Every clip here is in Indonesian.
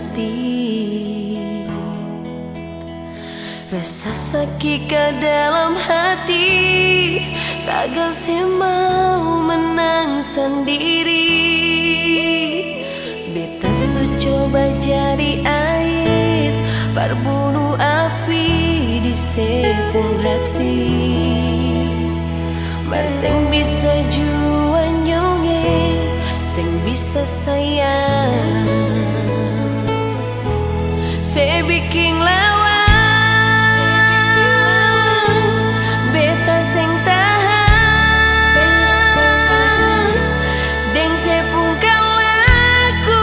hati. Rasa sakit ke dalam hati, takkan saya mau menang sendiri. Beta coba jadi air, berbunuh api di sepung hati. Sing bisa juan nyonge, sing bisa sayang, saya bikin lawan, beta sing tahan, deng sepung kelakuan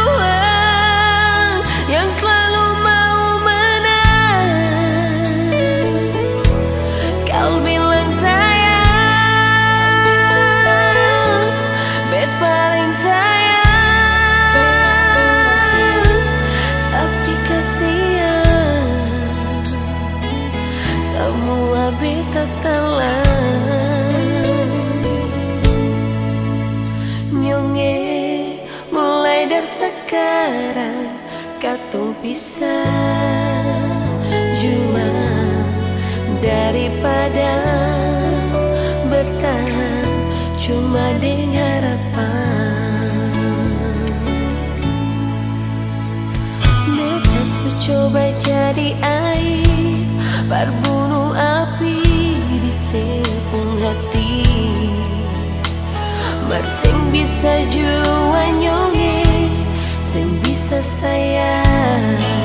yang selalu mau menang. Kau bilang paling sayang, tapi kasihan semua beta telan. Nyonge mulai dari sekarang katong pisah jua, daripada bertahan cuma dengan harapan. Beta coba jadi air, berbunuh api di sepung hati. Sing bisa jua nyonge, sing bisa sayang,